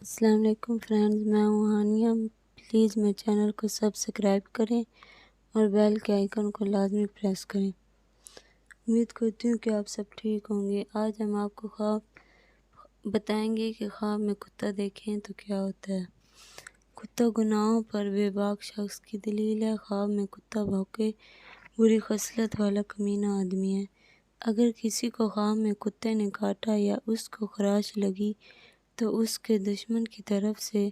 السلام علیکم فرینڈز، میں ہوں ہانیہ۔ پلیز میرے چینل کو سبسکرائب کریں اور بیل کے آئیکن کو لازمی پریس کریں۔ امید کرتی ہوں کہ آپ سب ٹھیک ہوں گے۔ آج ہم آپ کو خواب بتائیں گے کہ خواب میں کتا دیکھیں تو کیا ہوتا ہے۔ کتا گناہوں پر بے باک شخص کی دلیل ہے۔ خواب میں کتا بھوکے بری خصلت والا کمینہ آدمی ہے۔ اگر کسی کو خواب میں کتے نے کاٹا یا اس کو خراش لگی تو اس کے دشمن کی طرف سے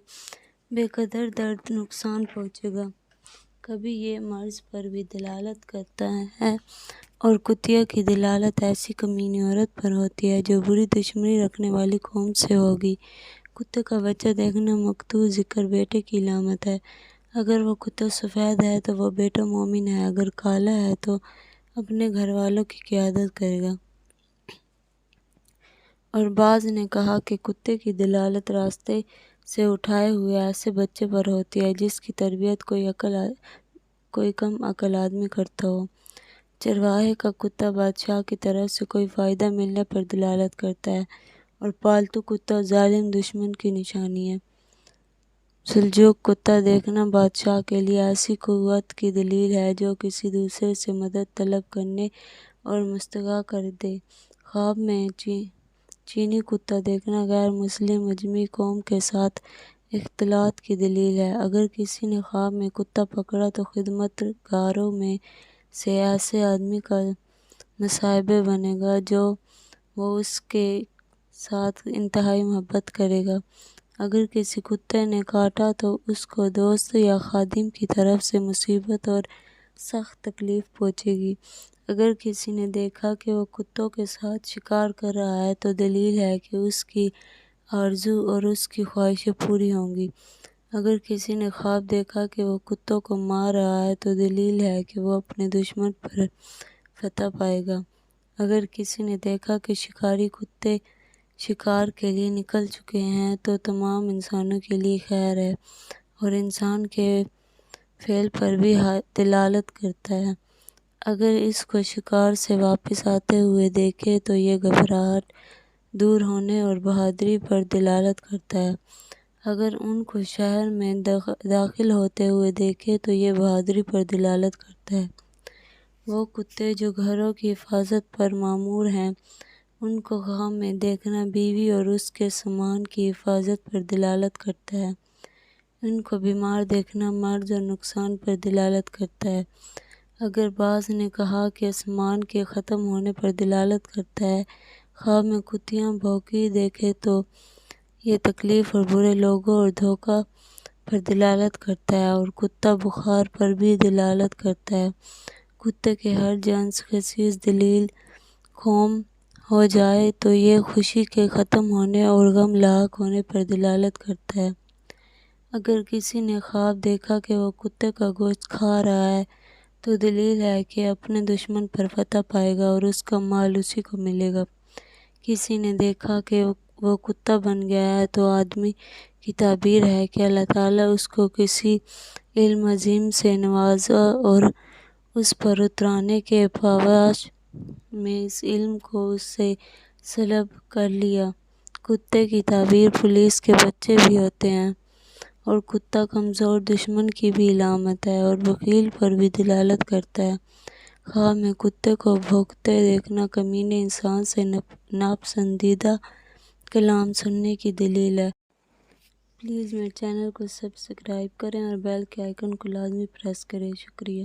بے قدر درد نقصان پہنچے گا۔ کبھی یہ مرض پر بھی دلالت کرتا ہے اور کتیا کی دلالت ایسی کمینی عورت پر ہوتی ہے جو بری دشمنی رکھنے والی قوم سے ہوگی۔ کتے کا بچہ دیکھنا مقطوع ذکر بیٹے کی علامت ہے۔ اگر وہ کتا سفید ہے تو وہ بیٹا مومن ہے، اگر کالا ہے تو اپنے گھر والوں کی قیادت کرے گا۔ اور بعض نے کہا کہ کتے کی دلالت راستے سے اٹھائے ہوئے ایسے بچے پر ہوتی ہے جس کی تربیت کوئی کم عقل آدمی کرتا ہو۔ چرواہے کا کتا بادشاہ کی طرف سے کوئی فائدہ ملنے پر دلالت کرتا ہے اور پالتو کتا ظالم دشمن کی نشانی ہے۔ سلجوق کتا دیکھنا بادشاہ کے لیے ایسی قوت کی دلیل ہے جو کسی دوسرے سے مدد طلب کرنے اور مستغاثہ کر دے۔ خواب میں چینی کتا دیکھنا غیر مسلم اجمی قوم کے ساتھ اختلاط کی دلیل ہے۔ اگر کسی نے خواب میں کتا پکڑا تو خدمت گاروں میں سے ایسے آدمی کا مصاحبہ بنے گا جو وہ اس کے ساتھ انتہائی محبت کرے گا۔ اگر کسی کتے نے کاٹا تو اس کو دوست یا خادم کی طرف سے مصیبت اور سخت تکلیف پہنچے گی۔ اگر کسی نے دیکھا کہ وہ کتوں کے ساتھ شکار کر رہا ہے تو دلیل ہے کہ اس کی آرزو اور اس کی خواہشیں پوری ہوں گی۔ اگر کسی نے خواب دیکھا کہ وہ کتوں کو مار رہا ہے تو دلیل ہے کہ وہ اپنے دشمن پر فتح پائے گا۔ اگر کسی نے دیکھا کہ شکاری کتے شکار کے لیے نکل چکے ہیں تو تمام انسانوں کے لیے خیر ہے اور انسان کے فعل پر بھی دلالت کرتا ہے۔ اگر اس کو شکار سے واپس آتے ہوئے دیکھے تو یہ گھبراہٹ دور ہونے اور بہادری پر دلالت کرتا ہے۔ اگر ان کو شہر میں داخل ہوتے ہوئے دیکھے تو یہ بہادری پر دلالت کرتا ہے۔ وہ کتے جو گھروں کی حفاظت پر مامور ہیں ان کو خواب میں دیکھنا بیوی اور اس کے سامان کی حفاظت پر دلالت کرتا ہے۔ ان کو بیمار دیکھنا مرض اور نقصان پر دلالت کرتا ہے۔ اگر بعض نے کہا کہ سامان کے ختم ہونے پر دلالت کرتا ہے۔ خواب میں کتیاں بھوکی دیکھے تو یہ تکلیف اور برے لوگوں اور دھوکہ پر دلالت کرتا ہے اور کتا بخار پر بھی دلالت کرتا ہے۔ کتے کے ہر جنس خصیص دلیل خم ہو جائے تو یہ خوشی کے ختم ہونے اور غم لاحق ہونے پر دلالت کرتا ہے۔ اگر کسی نے خواب دیکھا کہ وہ کتے کا گوشت کھا رہا ہے تو دلیل ہے کہ اپنے دشمن پر فتح پائے گا اور اس کا مال اسی کو ملے گا۔ کسی نے دیکھا کہ وہ کتا بن گیا ہے تو آدمی کی تعبیر ہے کہ اللہ تعالیٰ اس کو کسی علم عظیم سے نوازا اور اس پر اترانے کے پاوش میں اس علم کو اس سے سلب کر لیا۔ کتے کی تعبیر پولیس کے بچے بھی ہوتے ہیں اور کتا کمزور دشمن کی بھی علامت ہے اور بخیل پر بھی دلالت کرتا ہے۔ خواب میں کتے کو بھونکتے دیکھنا کمینے انسان سے ناپسندیدہ کلام سننے کی دلیل ہے۔ پلیز میرے چینل کو سبسکرائب کریں اور بیل کے آئیکن کو لازمی پریس کریں۔ شکریہ۔